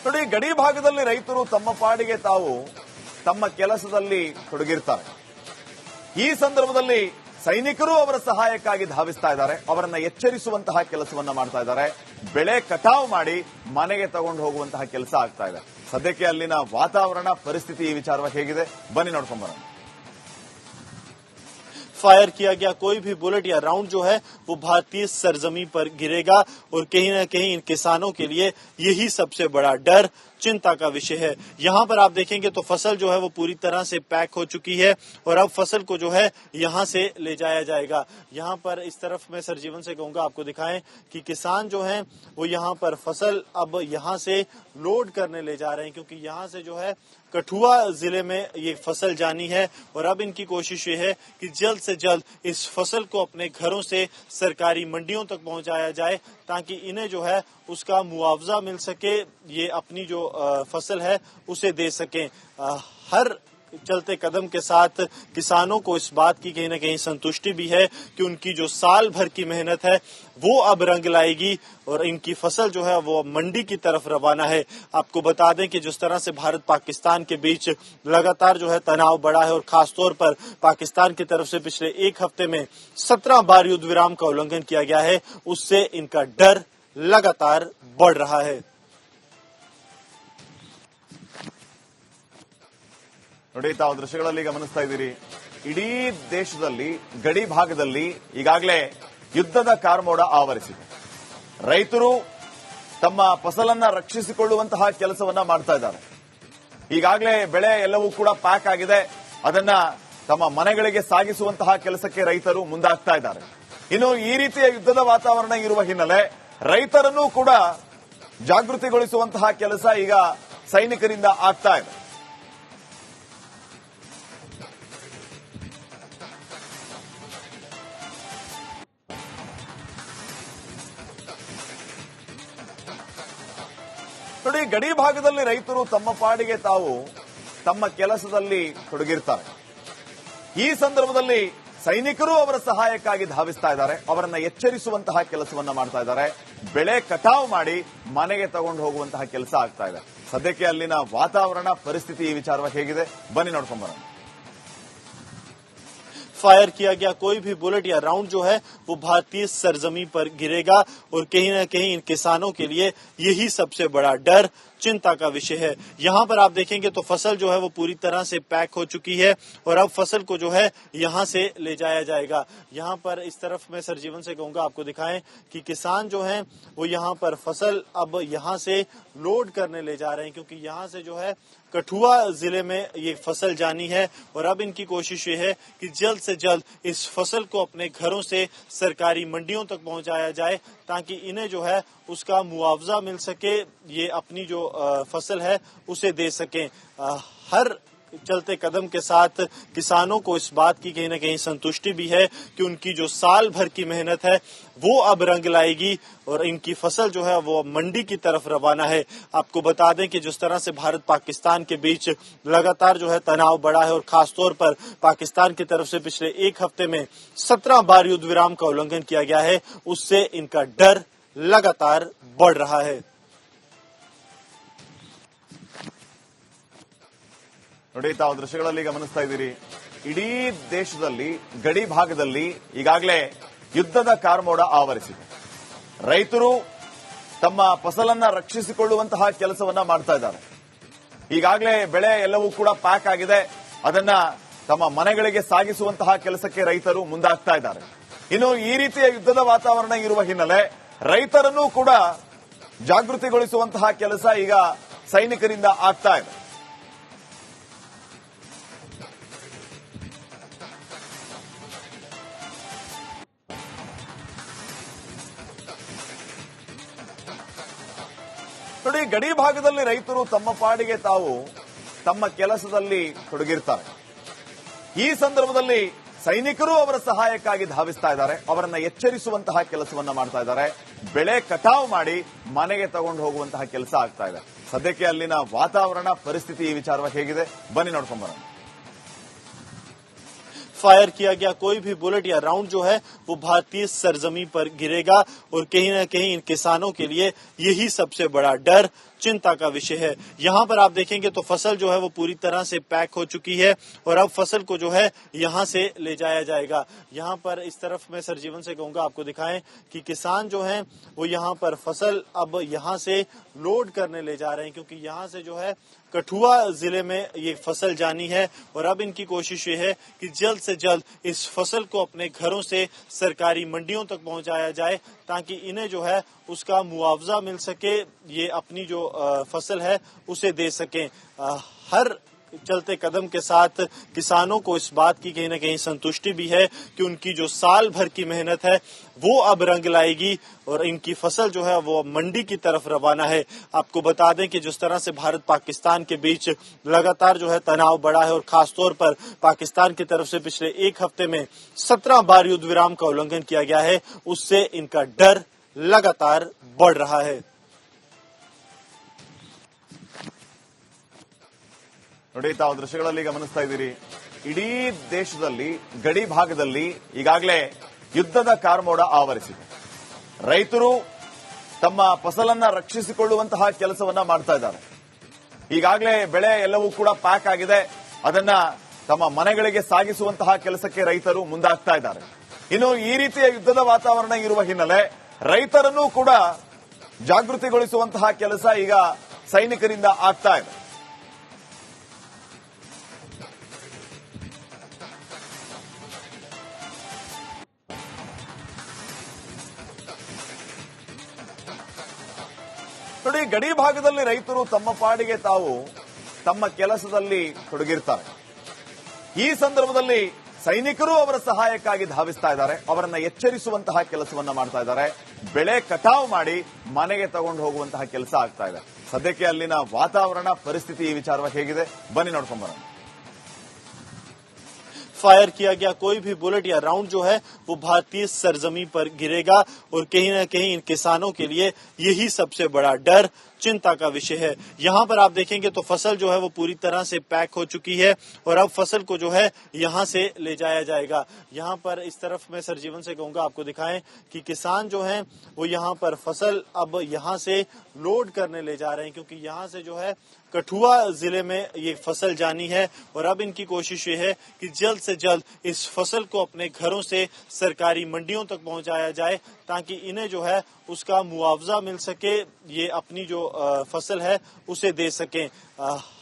ನೋಡಿ, ಗಡಿ ಭಾಗದಲ್ಲಿ ರೈತರು ತಮ್ಮ ಪಾಡಿಗೆ ತಾವು ತಮ್ಮ ಕೆಲಸದಲ್ಲಿ ತೊಡಗಿರ್ತಾರೆ. ಈ ಸಂದರ್ಭದಲ್ಲಿ ಸೈನಿಕರು ಅವರ ಸಹಾಯಕ್ಕಾಗಿ ಧಾವಿಸ್ತಾ ಇದ್ದಾರೆ, ಅವರನ್ನ ಎಚ್ಚರಿಸುವಂತಹ ಕೆಲಸವನ್ನ ಮಾಡ್ತಾ ಇದ್ದಾರೆ. ಬೆಳೆ ಕಟಾವು ಮಾಡಿ ಮನೆಗೆ ತಗೊಂಡು ಹೋಗುವಂತಹ ಕೆಲಸ ಆಗ್ತಾ ಇದೆ. ಸದ್ಯಕ್ಕೆ ಅಲ್ಲಿನ ವಾತಾವರಣ ಪರಿಸ್ಥಿತಿ ಈ ವಿಚಾರವಾಗಿ ಹೇಗಿದೆ ಬನ್ನಿ ನೋಡ್ಕೊಂಡ್ ಬರೋಣ. फायर किया गया कोई भी बुलेट या राउंड जो है वो भारतीय सरजमी पर गिरेगा और कहीं न कहीं इन किसानों के लिए यही सबसे बड़ा डर, चिंता का विषय है। यहाँ पर आप देखेंगे तो फसल जो है वो पूरी तरह से पैक हो चुकी है और अब फसल को जो है यहाँ से ले जाया जाएगा। यहाँ पर इस तरफ मैं सरजीवन से कहूंगा आपको दिखाएं कि किसान जो है वो यहाँ पर फसल अब यहाँ से लोड करने ले जा रहे हैं, क्योंकि यहाँ से जो है कठुआ जिले में ये फसल जानी है और अब इनकी कोशिश ये है कि जल्द से जल्द इस फसल को अपने घरों से सरकारी मंडियों तक पहुंचाया जाए, ताकि इन्हें जो है उसका मुआवजा मिल सके, ये अपनी जो फसल है उसे दे सकें। हर चलते कदम के साथ किसानों को इस बात की कहीं न कहीं संतुष्टि भी है कि उनकी जो साल भर की मेहनत है वो अब रंग लाएगी और इनकी फसल जो है वो मंडी की तरफ रवाना है। आपको बता दें कि जिस तरह से भारत पाकिस्तान के बीच लगातार जो है तनाव बढ़ा है और खासतौर पर पाकिस्तान की तरफ से पिछले एक हफ्ते में 17 बार युद्ध विराम का उल्लंघन किया गया है, उससे इनका डर लगातार बढ़ रहा है। ನೋಡಿ, ತಾವು ದೃಶ್ಯಗಳಲ್ಲಿ ಗಮನಿಸ್ತಾ ಇದ್ದೀರಿ, ಇಡೀ ದೇಶದಲ್ಲಿ ಗಡಿ ಭಾಗದಲ್ಲಿ ಈಗಾಗಲೇ ಯುದ್ಧದ ಕಾರ್ಮೋಡ ಆವರಿಸಿದೆ. ರೈತರು ತಮ್ಮ ಫಸಲನ್ನ ರಕ್ಷಿಸಿಕೊಳ್ಳುವಂತಹ ಕೆಲಸವನ್ನ ಮಾಡ್ತಾ ಇದ್ದಾರೆ. ಈಗಾಗಲೇ ಬೆಳೆ ಎಲ್ಲವೂ ಕೂಡ ಪ್ಯಾಕ್ ಆಗಿದೆ, ಅದನ್ನ ತಮ್ಮ ಮನೆಗಳಿಗೆ ಸಾಗಿಸುವಂತಹ ಕೆಲಸಕ್ಕೆ ರೈತರು ಮುಂದಾಗ್ತಾ ಇದ್ದಾರೆ. ಇನ್ನು ಈ ರೀತಿಯ ಯುದ್ಧದ ವಾತಾವರಣ ಇರುವ ಹಿನ್ನೆಲೆ ರೈತರನ್ನೂ ಕೂಡ ಜಾಗೃತಿಗೊಳಿಸುವಂತಹ ಕೆಲಸ ಈಗ ಸೈನಿಕರಿಂದ ಆಗ್ತಾ ಇದೆ. ನೋಡಿ, ಗಡಿ ಭಾಗದಲ್ಲಿ ರೈತರು ತಮ್ಮ ಪಾಡಿಗೆ ತಾವು ತಮ್ಮ ಕೆಲಸದಲ್ಲಿ ತೊಡಗಿರ್ತಾರೆ. ಈ ಸಂದರ್ಭದಲ್ಲಿ ಸೈನಿಕರು ಅವರ ಸಹಾಯಕ್ಕಾಗಿ ಧಾವಿಸ್ತಾ ಇದ್ದಾರೆ, ಅವರನ್ನ ಎಚ್ಚರಿಸುವಂತಹ ಕೆಲಸವನ್ನ ಮಾಡ್ತಾ ಇದ್ದಾರೆ. ಬೆಳೆ ಕಟಾವು ಮಾಡಿ ಮನೆಗೆ ತಗೊಂಡು ಹೋಗುವಂತಹ ಕೆಲಸ ಆಗ್ತಾ ಇದೆ. ಸದ್ಯಕ್ಕೆ ಅಲ್ಲಿನ ವಾತಾವರಣ ಪರಿಸ್ಥಿತಿ ಈ ವಿಚಾರವಾಗಿ ಹೇಗಿದೆ ಬನ್ನಿ ನೋಡ್ಕೊಂಡ್ ಬರೋಣ. फायर किया गया कोई भी बुलेट या राउंड जो है वो भारतीय सरजमी पर गिरेगा और कहीं न कहीं इन किसानों के लिए यही सबसे बड़ा डर, चिंता का विषय है। यहाँ पर आप देखेंगे तो फसल जो है वो पूरी तरह से पैक हो चुकी है और अब फसल को जो है यहाँ से ले जाया जाएगा। यहाँ पर इस तरफ मैं सरजीवन से कहूंगा आपको दिखाएं कि किसान जो है वो यहाँ पर फसल अब यहाँ से लोड करने ले जा रहे हैं, क्योंकि यहाँ से जो है कठुआ जिले में ये फसल जानी है और अब इनकी कोशिश ये है कि जल्द से जल्द इस फसल को अपने घरों से सरकारी मंडियों तक पहुंचाया जाए, ताकि इन्हें जो है उसका मुआवजा मिल सके, ये अपनी जो फसल है उसे दे सकें। हर चलते कदम के साथ किसानों को इस बात की कहीं न कहीं संतुष्टि भी है कि उनकी जो साल भर की मेहनत है वो अब रंग लाएगी और इनकी फसल जो है वो मंडी की तरफ रवाना है। आपको बता दें कि जिस तरह से भारत पाकिस्तान के बीच लगातार जो है तनाव बढ़ा है और खासतौर पर पाकिस्तान की तरफ से पिछले एक हफ्ते में 17 बार युद्ध विराम का उल्लंघन किया गया है, उससे इनका डर लगातार बढ़ रहा है। ನೋಡಿ, ತಾವು ದೃಶ್ಯಗಳಲ್ಲಿ ಗಮನಿಸ್ತಾ ಇದ್ದೀರಿ, ಇಡೀ ದೇಶದಲ್ಲಿ ಗಡಿ ಭಾಗದಲ್ಲಿ ಈಗಾಗಲೇ ಯುದ್ಧದ ಕಾರ್ಮೋಡ ಆವರಿಸಿದೆ. ರೈತರು ತಮ್ಮ ಫಸಲನ್ನ ರಕ್ಷಿಸಿಕೊಳ್ಳುವಂತಹ ಕೆಲಸವನ್ನ ಮಾಡ್ತಾ ಇದ್ದಾರೆ. ಈಗಾಗಲೇ ಬೆಳೆ ಎಲ್ಲವೂ ಕೂಡ ಪ್ಯಾಕ್ ಆಗಿದೆ, ಅದನ್ನ ತಮ್ಮ ಮನೆಗಳಿಗೆ ಸಾಗಿಸುವಂತಹ ಕೆಲಸಕ್ಕೆ ರೈತರು ಮುಂದಾಗ್ತಾ ಇದ್ದಾರೆ. ಇನ್ನು ಈ ರೀತಿಯ ಯುದ್ಧದ ವಾತಾವರಣ ಇರುವ ಹಿನ್ನೆಲೆ ರೈತರನ್ನೂ ಕೂಡ ಜಾಗೃತಿಗೊಳಿಸುವಂತಹ ಕೆಲಸ ಈಗ ಸೈನಿಕರಿಂದ ಆಗ್ತಾ ಇದೆ. ನೋಡಿ, ಗಡಿ ಭಾಗದಲ್ಲಿ ರೈತರು ತಮ್ಮ ಪಾಡಿಗೆ ತಾವು ತಮ್ಮ ಕೆಲಸದಲ್ಲಿ ತೊಡಗಿರ್ತಾರೆ. ಈ ಸಂದರ್ಭದಲ್ಲಿ ಸೈನಿಕರು ಅವರ ಸಹಾಯಕ್ಕಾಗಿ ಧಾವಿಸ್ತಾ ಇದ್ದಾರೆ, ಅವರನ್ನ ಎಚ್ಚರಿಸುವಂತಹ ಕೆಲಸವನ್ನ ಮಾಡ್ತಾ ಇದ್ದಾರೆ. ಬೆಳೆ ಕಟಾವು ಮಾಡಿ ಮನೆಗೆ ತಗೊಂಡು ಹೋಗುವಂತಹ ಕೆಲಸ ಆಗ್ತಾ ಇದೆ. ಸದ್ಯಕ್ಕೆ ಅಲ್ಲಿನ ವಾತಾವರಣ ಪರಿಸ್ಥಿತಿ ಈ ವಿಚಾರವಾಗಿ ಹೇಗಿದೆ ಬನ್ನಿ ನೋಡ್ಕೊಂಡ್ ಬರೋಣ. फायर किया गया कोई भी बुलेट या राउंड जो है वो भारतीय सरजमी पर गिरेगा और कहीं न कहीं इन किसानों के लिए यही सबसे बड़ा डर, चिंता का विषय है। यहाँ पर आप देखेंगे तो फसल जो है वो पूरी तरह से पैक हो चुकी है और अब फसल को जो है यहाँ से ले जाया जाएगा। यहाँ पर इस तरफ मैं सरजीवन से कहूंगा आपको दिखाएं कि किसान जो हैं वो यहाँ पर फसल अब यहाँ से लोड करने ले जा रहे हैं, क्योंकि यहाँ से जो है कठुआ जिले में ये फसल जानी है और अब इनकी कोशिश ये है कि जल्द से जल्द इस फसल को अपने घरों से सरकारी मंडियों तक पहुंचाया जाए, ताकि इन्हें जो है उसका मुआवजा मिल सके, ये अपनी जो फसल है उसे दे सकें। हर चलते कदम के साथ किसानों को इस बात की कहीं न कहीं संतुष्टि भी है कि उनकी जो साल भर की मेहनत है वो अब रंग लाएगी और इनकी फसल जो है वो मंडी की तरफ रवाना है। आपको बता दें कि जिस तरह से भारत पाकिस्तान के बीच लगातार जो है तनाव बढ़ा है और खासतौर पर पाकिस्तान की तरफ से पिछले एक हफ्ते में 17 बार युद्ध विराम का उल्लंघन किया गया है, उससे इनका डर लगातार बढ़ रहा है। ನೋಡಿ, ತಾವು ದೃಶ್ಯಗಳಲ್ಲಿ ಗಮನಿಸ್ತಾ ಇದ್ದೀರಿ, ಇಡೀ ದೇಶದಲ್ಲಿ ಗಡಿ ಭಾಗದಲ್ಲಿ ಈಗಾಗಲೇ ಯುದ್ಧದ ಕಾರ್ಮೋಡ ಆವರಿಸಿದೆ. ರೈತರು ತಮ್ಮ ಫಸಲನ್ನ ರಕ್ಷಿಸಿಕೊಳ್ಳುವಂತಹ ಕೆಲಸವನ್ನ ಮಾಡ್ತಾ ಇದ್ದಾರೆ. ಈಗಾಗಲೇ ಬೆಳೆ ಎಲ್ಲವೂ ಕೂಡ ಪ್ಯಾಕ್ ಆಗಿದೆ, ಅದನ್ನ ತಮ್ಮ ಮನೆಗಳಿಗೆ ಸಾಗಿಸುವಂತಹ ಕೆಲಸಕ್ಕೆ ರೈತರು ಮುಂದಾಗ್ತಾ ಇದ್ದಾರೆ. ಇನ್ನು ಈ ರೀತಿಯ ಯುದ್ಧದ ವಾತಾವರಣ ಇರುವ ಹಿನ್ನೆಲೆ ರೈತರನ್ನೂ ಕೂಡ ಜಾಗೃತಿಗೊಳಿಸುವಂತಹ ಕೆಲಸ ಈಗ ಸೈನಿಕರಿಂದ ಆಗ್ತಾ ಇದೆ. ನೋಡಿ, ಗಡಿ ಭಾಗದಲ್ಲಿ ರೈತರು ತಮ್ಮ ಪಾಡಿಗೆ ತಾವು ತಮ್ಮ ಕೆಲಸದಲ್ಲಿ ತೊಡಗಿರ್ತಾರೆ. ಈ ಸಂದರ್ಭದಲ್ಲಿ ಸೈನಿಕರು ಅವರ ಸಹಾಯಕ್ಕಾಗಿ ಧಾವಿಸ್ತಾ ಇದ್ದಾರೆ, ಅವರನ್ನ ಎಚ್ಚರಿಸುವಂತಹ ಕೆಲಸವನ್ನ ಮಾಡ್ತಾ ಇದ್ದಾರೆ. ಬೆಳೆ ಕಟಾವು ಮಾಡಿ ಮನೆಗೆ ತಗೊಂಡು ಹೋಗುವಂತಹ ಕೆಲಸ ಆಗ್ತಾ ಇದೆ. ಸದ್ಯಕ್ಕೆ ಅಲ್ಲಿನ ವಾತಾವರಣ ಪರಿಸ್ಥಿತಿ ಈ ವಿಚಾರವಾಗಿ ಹೇಗಿದೆ ಬನ್ನಿ ನೋಡ್ಕೊಂಡ್ ಬರೋಣ. फायर किया गया कोई भी बुलेट या राउंड जो है वो भारतीय सरजमी पर गिरेगा और कहीं न कहीं इन किसानों के लिए यही सबसे बड़ा डर, चिंता का विषय है। यहाँ पर आप देखेंगे तो फसल जो है वो पूरी तरह से पैक हो चुकी है और अब फसल को जो है यहाँ से ले जाया जाएगा। यहाँ पर इस तरफ मैं सरजीवन से कहूंगा आपको दिखाएं कि किसान जो हैं वो यहाँ पर फसल अब यहाँ से लोड करने ले जा रहे हैं, क्योंकि यहाँ से जो है कठुआ जिले में ये फसल जानी है और अब इनकी कोशिश ये है कि जल्द से जल्द इस फसल को अपने घरों से सरकारी मंडियों तक पहुंचाया जाए, ताकि इन्हें जो है उसका मुआवजा मिल सके, ये अपनी जो फसल है उसे दे सकें।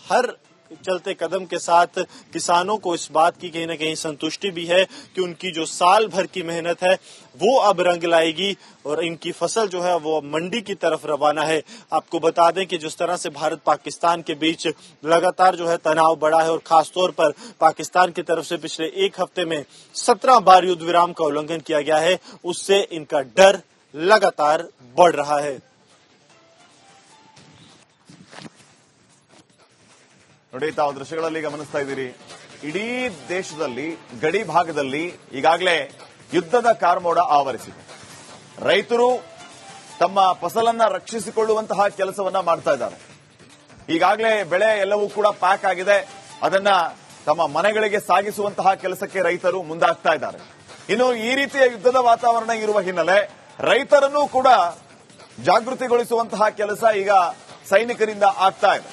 हर चलते कदम के साथ किसानों को इस बात की कहीं न कहीं संतुष्टि भी है कि उनकी जो साल भर की मेहनत है वो अब रंग लाएगी और इनकी फसल जो है वो मंडी की तरफ रवाना है। आपको बता दें कि जिस तरह से भारत पाकिस्तान के बीच लगातार जो है तनाव बढ़ा है और खासतौर पर पाकिस्तान की तरफ से पिछले एक हफ्ते में 17 बार युद्ध विराम का उल्लंघन किया गया है, उससे इनका डर लगातार बढ़ रहा है। ನೋಡಿ, ತಾವು ದೃಶ್ಯಗಳಲ್ಲಿ ಗಮನಿಸ್ತಾ ಇದ್ದೀರಿ, ಇಡೀ ದೇಶದಲ್ಲಿ ಗಡಿ ಭಾಗದಲ್ಲಿ ಈಗಾಗಲೇ ಯುದ್ಧದ ಕಾರ್ಮೋಡ ಆವರಿಸಿದೆ. ರೈತರು ತಮ್ಮ ಫಸಲನ್ನ ರಕ್ಷಿಸಿಕೊಳ್ಳುವಂತಹ ಕೆಲಸವನ್ನ ಮಾಡ್ತಾ ಇದ್ದಾರೆ. ಈಗಾಗಲೇ ಬೆಳೆ ಎಲ್ಲವೂ ಕೂಡ ಪ್ಯಾಕ್ ಆಗಿದೆ, ಅದನ್ನ ತಮ್ಮ ಮನೆಗಳಿಗೆ ಸಾಗಿಸುವಂತಹ ಕೆಲಸಕ್ಕೆ ರೈತರು ಮುಂದಾಗ್ತಾ ಇದ್ದಾರೆ. ಇನ್ನು ಈ ರೀತಿಯ ಯುದ್ಧದ ವಾತಾವರಣ ಇರುವ ಹಿನ್ನೆಲೆ ರೈತರನ್ನೂ ಕೂಡ ಜಾಗೃತಿಗೊಳಿಸುವಂತಹ ಕೆಲಸ ಈಗ ಸೈನಿಕರಿಂದ ಆಗ್ತಾ ಇದೆ.